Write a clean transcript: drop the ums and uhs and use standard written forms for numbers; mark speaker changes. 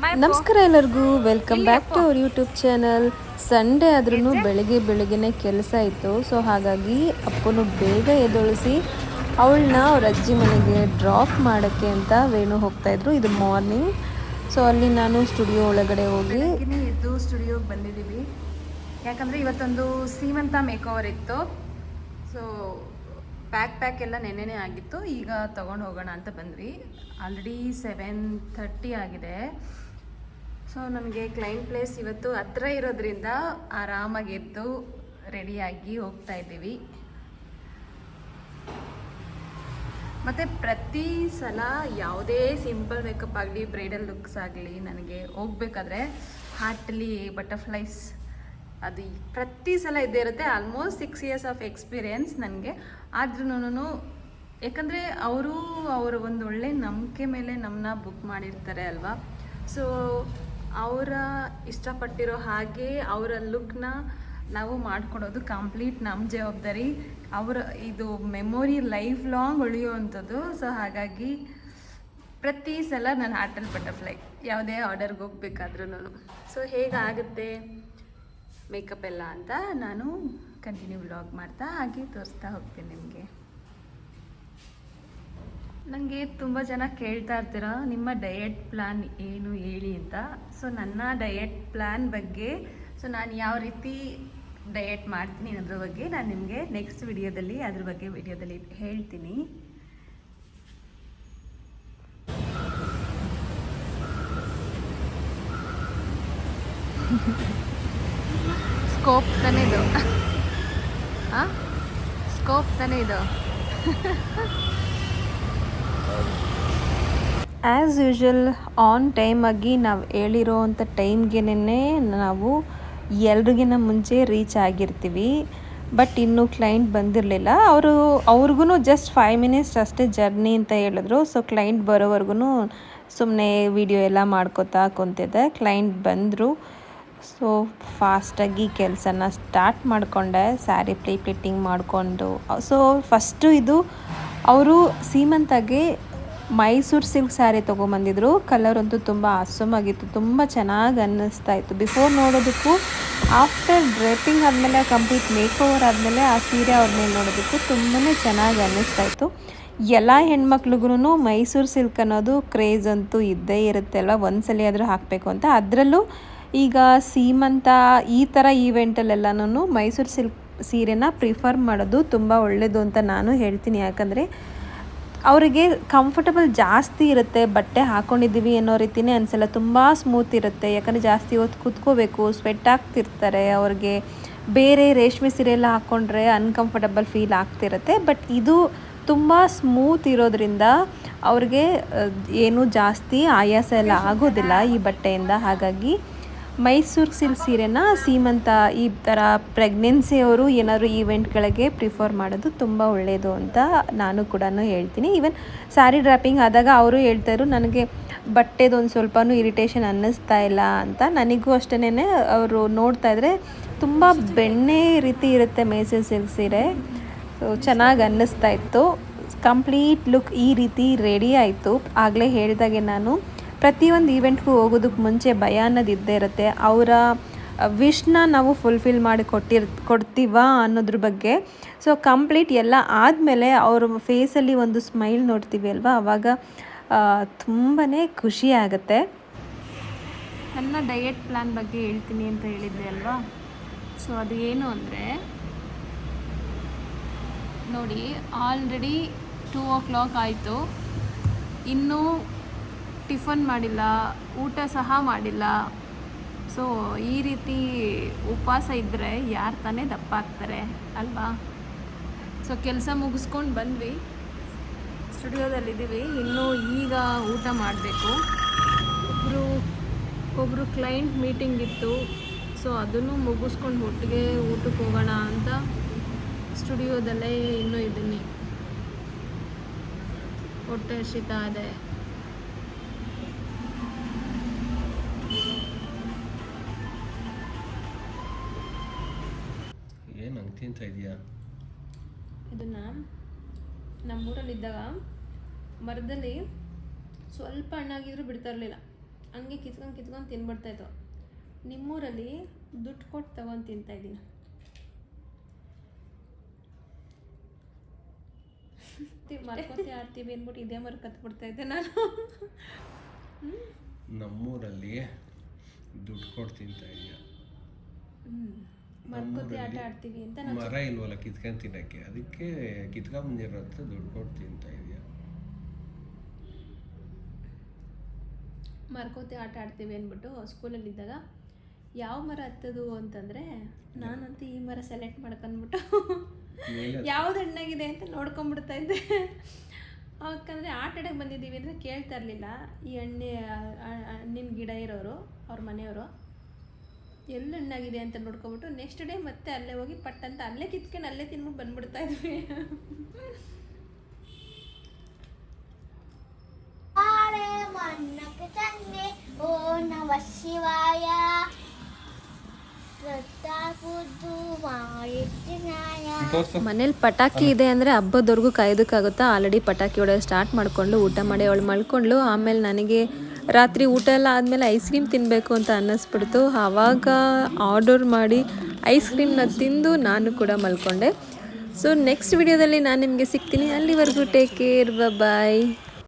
Speaker 1: ನಮಸ್ಕಾರ ಎಲ್ಲರಿಗೂ, welcome back to our YouTube channel. Sunday ಆದ್ರೂ ಬೆಳಗ್ಗೆನೇ ಕೆಲಸ ಇತ್ತು. ಸೊ ಹಾಗಾಗಿ ಅಪ್ಪನು ಬೇಗ ಎದ್ದೊಳಿಸಿ ಅವಳನ್ನ ಅವ್ರ ಅಜ್ಜಿ ಮನೆಗೆ ಡ್ರಾಪ್ ಮಾಡೋಕ್ಕೆ ಅಂತ ವೇಣು ಹೋಗ್ತಾಯಿದ್ರು. ಇದು ಮಾರ್ನಿಂಗ್. ಸೊ ಅಲ್ಲಿ ನಾನು ಸ್ಟುಡಿಯೋ ಒಳಗಡೆ ಹೋಗಿ
Speaker 2: ಎದ್ದು ಸ್ಟುಡಿಯೋಗೆ ಬಂದಿದ್ದೀವಿ. ಯಾಕಂದರೆ ಇವತ್ತೊಂದು ಸೀಮಂತ ಮೇಕ್ ಓವರ್ ಇತ್ತು. ಸೊ ಪ್ಯಾಕ್ ಎಲ್ಲ ನೆನ್ನೆನೇ ಆಗಿತ್ತು. ಈಗ ತೊಗೊಂಡು ಹೋಗೋಣ ಅಂತ ಬಂದ್ವಿ. ಆಲ್ರೆಡಿ 7:30 ಆಗಿದೆ. ಸೊ ನಮಗೆ ಕ್ಲೈಂಟ್ ಪ್ಲೇಸ್ ಇವತ್ತು ಹತ್ರ ಇರೋದ್ರಿಂದ ಆರಾಮಾಗಿ ಎದ್ದು ರೆಡಿಯಾಗಿ ಹೋಗ್ತಾ ಇದ್ದೀವಿ. ಮತ್ತು ಪ್ರತಿ ಸಲ ಯಾವುದೇ ಸಿಂಪಲ್ ಮೇಕಪ್ ಆಗಲಿ, ಬ್ರೈಡಲ್ ಲುಕ್ಸ್ ಆಗಲಿ, ನನಗೆ ಹೋಗ್ಬೇಕಾದ್ರೆ ಹಾರ್ಟಲ್ಲಿ ಬಟರ್ಫ್ಲೈಸ್ ಅದು ಪ್ರತಿ ಸಲ ಇದ್ದೇ ಇರುತ್ತೆ. ಆಲ್ಮೋಸ್ಟ್ 6 years ಆಫ್ ಎಕ್ಸ್ಪೀರಿಯೆನ್ಸ್ ನನಗೆ. ಆದ್ರೂ ಯಾಕಂದರೆ ಅವರ ಒಂದು ಒಳ್ಳೆ ನಂಬಿಕೆ ಮೇಲೆ ನಮ್ಮನ್ನ ಬುಕ್ ಮಾಡಿರ್ತಾರೆ ಅಲ್ವಾ. ಸೊ ಅವರ ಇಷ್ಟಪಟ್ಟಿರೋ ಹಾಗೆ ಅವರ ಲುಕ್ನ ನಾವು ಮಾಡ್ಕೊಡೋದು ಕಂಪ್ಲೀಟ್ ನಮ್ಮ ಜವಾಬ್ದಾರಿ. ಇದು ಮೆಮೊರಿ ಲೈಫ್ ಲಾಂಗ್ ಉಳಿಯುವಂಥದ್ದು. ಸೊ ಹಾಗಾಗಿ ಪ್ರತಿ ಸಲ ನಾನು ಹಾರ್ಟಲ್ಲಿ ಬಟರ್ಫ್ಲೈ ಯಾವುದೇ ಆರ್ಡರ್ಗೆ ಹೋಗ್ಬೇಕಾದ್ರೂ. ಸೊ ಹೇಗಾಗುತ್ತೆ ಮೇಕಪ್ ಎಲ್ಲ ಅಂತ ನಾನು ಕಂಟಿನ್ಯೂ ವ್ಲಾಗ್ ಮಾಡ್ತಾ ಹಾಗೆ ತೋರಿಸ್ತಾ ಹೋಗ್ತೀನಿ ನಿಮಗೆ. ನನಗೆ ತುಂಬ ಜನ ಕೇಳ್ತಾ ಇರ್ತೀರ ನಿಮ್ಮ ಡಯಟ್ ಪ್ಲ್ಯಾನ್ ಏನು ಹೇಳಿ ಅಂತ. ಸೊ ನನ್ನ ಡಯಟ್ ಪ್ಲ್ಯಾನ್ ಬಗ್ಗೆ, ಸೊ ನಾನು ಯಾವ ರೀತಿ ಡಯಟ್ ಮಾಡ್ತೀನಿ ಅನ್ನೋದ್ರ ಬಗ್ಗೆ ನಾನು ನಿಮಗೆ ನೆಕ್ಸ್ಟ್ ವಿಡಿಯೋದಲ್ಲಿ ಹೇಳ್ತೀನಿ. ಸ್ಕೋಪ್ ತಾನೇ ಇದು, ಸ್ಕೋಪ್ ತಾನೇ ಇದು.
Speaker 1: ಆ್ಯಸ್ ಯೂಶ್ವಲ್ ಆನ್ ಟೈಮಾಗಿ ನಾವು ಹೇಳಿರೋವಂಥ ಟೈಮ್ಗೆನೇ ನಾವು ಎಲ್ರಿಗಿನ ಮುಂಚೆ ರೀಚ್ ಆಗಿರ್ತೀವಿ. ಬಟ್ ಇನ್ನೂ ಕ್ಲೈಂಟ್ ಬಂದಿರಲಿಲ್ಲ. ಅವ್ರಿಗೂ ಜಸ್ಟ್ 5 minutes ಅಷ್ಟೇ ಜರ್ನಿ ಅಂತ ಹೇಳಿದ್ರು. ಸೊ ಕ್ಲೈಂಟ್ ಬರೋವರೆಗೂ ಸುಮ್ಮನೆ ವಿಡಿಯೋ ಎಲ್ಲ ಮಾಡ್ಕೋತಾ ಕುಂತಿದ್ದೆ. ಕ್ಲೈಂಟ್ ಬಂದರು. ಸೊ ಫಾಸ್ಟಾಗಿ ಕೆಲಸನ ಸ್ಟಾರ್ಟ್ ಮಾಡಿಕೊಂಡೆ. ಸ್ಯಾರಿ ಪ್ಲೇಟಿಂಗ್ ಮಾಡಿಕೊಂಡು. ಸೊ ಫಸ್ಟು ಇದು ಅವರು ಸೀಮಂತಾಗೆ ಮೈಸೂರು ಸಿಲ್ಕ್ ಸ್ಯಾರಿ ತೊಗೊಂಬಂದಿದ್ರು. ಕಲರ್ ಅಂತೂ ತುಂಬ ಅಸಮಾಗಿತ್ತು, ತುಂಬ ಚೆನ್ನಾಗಿ ಅನ್ನಿಸ್ತಾ ಇತ್ತು. ಬಿಫೋರ್ ನೋಡೋದಕ್ಕೂ ಆಫ್ಟರ್ ಡ್ರೆಪ್ಪಿಂಗ್ ಆದಮೇಲೆ, ಕಂಪ್ಲೀಟ್ ಮೇಕ್ ಓವರ್ ಆದಮೇಲೆ ಆ ಸೀರೆ ಅವ್ರ ಮೇಲೆ ನೋಡೋದಕ್ಕೂ ತುಂಬಾ ಚೆನ್ನಾಗಿ ಅನ್ನಿಸ್ತಾ ಇತ್ತು. ಎಲ್ಲ ಹೆಣ್ಮಕ್ಳಿಗೂ ಮೈಸೂರು ಸಿಲ್ಕ್ ಅನ್ನೋದು ಕ್ರೇಜ್ ಅಂತೂ ಇದ್ದೇ ಇರುತ್ತೆ ಅಲ್ವ, ಒಂದ್ಸಲ ಆದರೂ ಹಾಕಬೇಕು ಅಂತ. ಅದರಲ್ಲೂ ಈಗ ಸೀಮಂತ ಈ ಥರ ಈವೆಂಟಲ್ಲೆಲ್ಲನೂ ಮೈಸೂರು ಸಿಲ್ಕ್ ಸೀರೆನ ಪ್ರಿಫರ್ ಮಾಡೋದು ತುಂಬ ಒಳ್ಳೆಯದು ಅಂತ ನಾನು ಹೇಳ್ತೀನಿ. ಯಾಕಂದರೆ ಅವರಿಗೆ ಕಂಫರ್ಟಬಲ್ ಜಾಸ್ತಿ ಇರುತ್ತೆ. ಬಟ್ಟೆ ಹಾಕ್ಕೊಂಡಿದ್ದೀವಿ ಅನ್ನೋ ರೀತಿಯೇ ಅನಿಸಲ್ಲ, ತುಂಬ ಸ್ಮೂತ್ ಇರುತ್ತೆ. ಯಾಕಂದರೆ ಜಾಸ್ತಿ ಹೊತ್ತು ಕೂತ್ಕೋಬೇಕು, ಸ್ವೆಟ್ ಆಗ್ತಿರ್ತಾರೆ ಅವ್ರಿಗೆ. ಬೇರೆ ರೇಷ್ಮೆ ಸೀರೆ ಎಲ್ಲ ಹಾಕ್ಕೊಂಡ್ರೆ ಅನ್ಕಂಫರ್ಟಬಲ್ ಫೀಲ್ ಆಗ್ತಿರುತ್ತೆ. ಬಟ್ ಇದು ತುಂಬ ಸ್ಮೂತ್ ಇರೋದ್ರಿಂದ ಅವ್ರಿಗೆ ಏನೂ ಜಾಸ್ತಿ ಆಯಾಸ ಎಲ್ಲ ಆಗೋದಿಲ್ಲ ಈ ಬಟ್ಟೆಯಿಂದ. ಹಾಗಾಗಿ ಮೈಸೂರು ಸಿಲ್ಕ್ ಸೀರೆನ ಸೀಮಂತ ಈ ಥರ ಪ್ರೆಗ್ನೆನ್ಸಿಯವರು ಏನಾದರೂ ಈವೆಂಟ್ಗಳಿಗೆ ಪ್ರಿಫರ್ ಮಾಡೋದು ತುಂಬ ಒಳ್ಳೆಯದು ಅಂತ ನಾನು ಕೂಡ ಹೇಳ್ತೀನಿ. ಈವನ್ ಸ್ಯಾರಿ ಡ್ರಾಪಿಂಗ್ ಆದಾಗ ಅವರು ಹೇಳ್ತಾಯಿದ್ರು, ನನಗೆ ಬಟ್ಟೆದೊಂದು ಸ್ವಲ್ಪನೂ ಇರಿಟೇಷನ್ ಅನ್ನಿಸ್ತಾ ಇಲ್ಲ ಅಂತ. ನನಗೂ ಅಷ್ಟೇ. ಅವರು ನೋಡ್ತಾಯಿದ್ರೆ ತುಂಬ ಬೆಣ್ಣೆ ರೀತಿ ಇರುತ್ತೆ ಮೈಸೂರು ಸಿಲ್ಕ್ ಸೀರೆ. ಸೊ ಚೆನ್ನಾಗಿ ಅನ್ನಿಸ್ತಾ ಇತ್ತು. ಕಂಪ್ಲೀಟ್ ಲುಕ್ ಈ ರೀತಿ ರೆಡಿ ಆಯಿತು. ಆಗಲೇ ಹೇಳಿದಾಗೆ ನಾನು ಪ್ರತಿಯೊಂದು ಈವೆಂಟ್ಗೂ ಹೋಗೋದಕ್ಕೆ ಮುಂಚೆ ಭಯ ಅನ್ನೋದು ಇದ್ದೇ ಇರುತ್ತೆ. ಅವರ ವಿಶ್ನ ನಾವು ಫುಲ್ಫಿಲ್ ಮಾಡಿ ಕೊಡ್ತೀವ ಅನ್ನೋದ್ರ ಬಗ್ಗೆ. ಸೊ ಕಂಪ್ಲೀಟ್ ಎಲ್ಲ ಆದಮೇಲೆ ಅವ್ರ ಫೇಸಲ್ಲಿ ಒಂದು ಸ್ಮೈಲ್ ನೋಡ್ತೀವಿ ಅಲ್ವಾ, ಆವಾಗ ತುಂಬಾ ಖುಷಿ ಆಗುತ್ತೆ. ನನ್ನ ಡಯಟ್ ಪ್ಲ್ಯಾನ್ ಬಗ್ಗೆ ಹೇಳ್ತೀನಿ ಅಂತ ಹೇಳಿದ್ದೆ ಅಲ್ವಾ. ಸೊ ಅದು ಏನು ಅಂದರೆ ನೋಡಿ, ಆಲ್ರೆಡಿ 2 o'clock ಆಯಿತು. ಇನ್ನೂ ಟಿಫನ್ ಮಾಡಿಲ್ಲ, ಊಟ ಸಹ ಮಾಡಿಲ್ಲ. ಸೊ ಈ ರೀತಿ ಉಪವಾಸ ಇದ್ದರೆ ಯಾರು ತಾನೇ ದಪ್ಪ ಆಗ್ತಾರೆ ಅಲ್ವಾ. ಸೊ ಕೆಲಸ ಮುಗಿಸ್ಕೊಂಡು ಬಂದ್ವಿ, ಸ್ಟುಡಿಯೋದಲ್ಲಿದ್ದೀವಿ. ಇನ್ನೂ ಈಗ ಊಟ ಮಾಡಬೇಕು. ಒಬ್ಬರು ಕ್ಲೈಂಟ್ ಮೀಟಿಂಗ್ ಇತ್ತು. ಸೊ ಅದನ್ನು ಮುಗಿಸ್ಕೊಂಡು ಒಟ್ಟಿಗೆ ಊಟಕ್ಕೆ ಹೋಗೋಣ ಅಂತ ಸ್ಟುಡಿಯೋದಲ್ಲೇ ಇನ್ನೂ ಇದ್ದೀನಿ. ಹೊಟ್ಟೆ ಹಸಿತಾ ಇದೆ.
Speaker 3: ಏನು ಹಂಗೆ ತಿಂತಾ ಇದೆಯಾ?
Speaker 1: ಇದನ್ನು ನಮ್ಮೂರಲ್ಲಿದ್ದಾಗ ಮರದಲ್ಲಿ ಸ್ವಲ್ಪ ಹಣ್ಣಾಗಿದ್ರೂ ಬಿಡ್ತಾ ಇರಲಿಲ್ಲ. ಹಂಗೆ ಕಿತ್ಕೊಂಡು ತಿನ್ಬಿಡ್ತಾಯಿತ್ತು. ನಿಮ್ಮೂರಲ್ಲಿ ದುಡ್ಡು ಕೊಟ್ಟು ತಗೊಂಡು ತಿಂತಾಯಿದ್ದೀನಿ. ಮರ್ಕೋತಿ ಆಡ್ತೀವಿ ಅಂದ್ಬಿಟ್ಟು ಇದೇ ಮರ ಕತ್ಬಿಡ್ತಾಯಿದ್ದೆ ನಾನು.
Speaker 3: ನಮ್ಮೂರಲ್ಲಿ ದುಡ್ಡು ಕೊಟ್ಟು ತಿಂತಾ ಇದೆಯಾ?
Speaker 1: ಮರ್ಕೋತಿ ಆಟ ಆಡ್ತೀವಿ ಅಂತ
Speaker 3: ಮರ ಇಲ್ವಲ್ಲ ಕಿತ್ಕೊಂಡು ತಿನ್ನಕ್ಕೆ, ಅದಕ್ಕೆ ಕಿತ್ಕೊಂಬಂದಿರೋ ಹತ್ರ ದುಡ್ಡು ಕೊಟ್ಟು ತಿಂತಾ ಇದೆಯಾ?
Speaker 1: ಮರ್ಕೋತಿ ಆಟ ಆಡ್ತೀವಿ ಅಂದ್ಬಿಟ್ಟು ಸ್ಕೂಲಲ್ಲಿದ್ದಾಗ ಯಾವ ಮರ ಹತ್ತದು ಅಂತಂದರೆ ನಾನಂತೂ ಈ ಮರ ಸೆಲೆಕ್ಟ್ ಮಾಡ್ಕೊಂಡ್ಬಿಟ್ಟು ಯಾವ್ದು ಹಣ್ಣಾಗಿದೆ ಅಂತ ನೋಡ್ಕೊಂಬಿಡ್ತಾ ಇದ್ದೆ. ಯಾಕಂದರೆ ಆಟ ಆಡೋಕ್ಕೆ ಬಂದಿದ್ದೀವಿ ಅಂದರೆ ಕೇಳ್ತಾ ಇರಲಿಲ್ಲ. ಈ ಹಣ್ಣಿನ ಗಿಡ ಇರೋರು ಅವ್ರ ಮನೆಯವರು ಎಲ್ಲಿ ಹಣ್ಣಾಗಿದೆ ಅಂತ ನೋಡ್ಕೊಬಿಟ್ಟು ನೆಕ್ಸ್ಟ್ ಡೇ ಮತ್ತೆ ಅಲ್ಲೇ ಹೋಗಿ ಪಟ್ಟಂತ ಅಲ್ಲೇ ಕಿತ್ಕೊಂಡು ಅಲ್ಲೇ ತಿನ್ಬಿಟ್ಟು ಬಂದ್ಬಿಡ್ತಾ ಇದ್ವಿ.
Speaker 4: ಶಿವಾಯ
Speaker 1: ಮನೇಲಿ ಪಟಾಕಿ ಇದೆ ಅಂದರೆ ಹಬ್ಬದವರೆಗೂ ಕಾಯೋದಕ್ಕಾಗುತ್ತಾ? ಆಲ್ರೆಡಿ ಪಟಾಕಿ ಹೊಡೆಯೋದು ಸ್ಟಾರ್ಟ್ ಮಾಡಿಕೊಂಡು ಊಟ ಮಾಡಿ ಅವಳು ಮಲ್ಕೊಂಡ್ಳು. ಆಮೇಲೆ ನನಗೆ ರಾತ್ರಿ ಊಟ ಎಲ್ಲ ಆದಮೇಲೆ ಐಸ್ ಕ್ರೀಮ್ ತಿನ್ನಬೇಕು ಅಂತ ಅನ್ನಿಸ್ಬಿಡ್ತು. ಆವಾಗ ಆರ್ಡರ್ ಮಾಡಿ ಐಸ್ ಕ್ರೀಮ್ನ ತಿಂದು ನಾನು ಕೂಡ ಮಲ್ಕೊಂಡೆ. ಸೊ ನೆಕ್ಸ್ಟ್ ವಿಡಿಯೋದಲ್ಲಿ ನಾನು ನಿಮಗೆ ಸಿಗ್ತೀನಿ. ಅಲ್ಲಿವರೆಗೂ ಟೇಕ್ ಕೇರ್, ಬಾಯ್.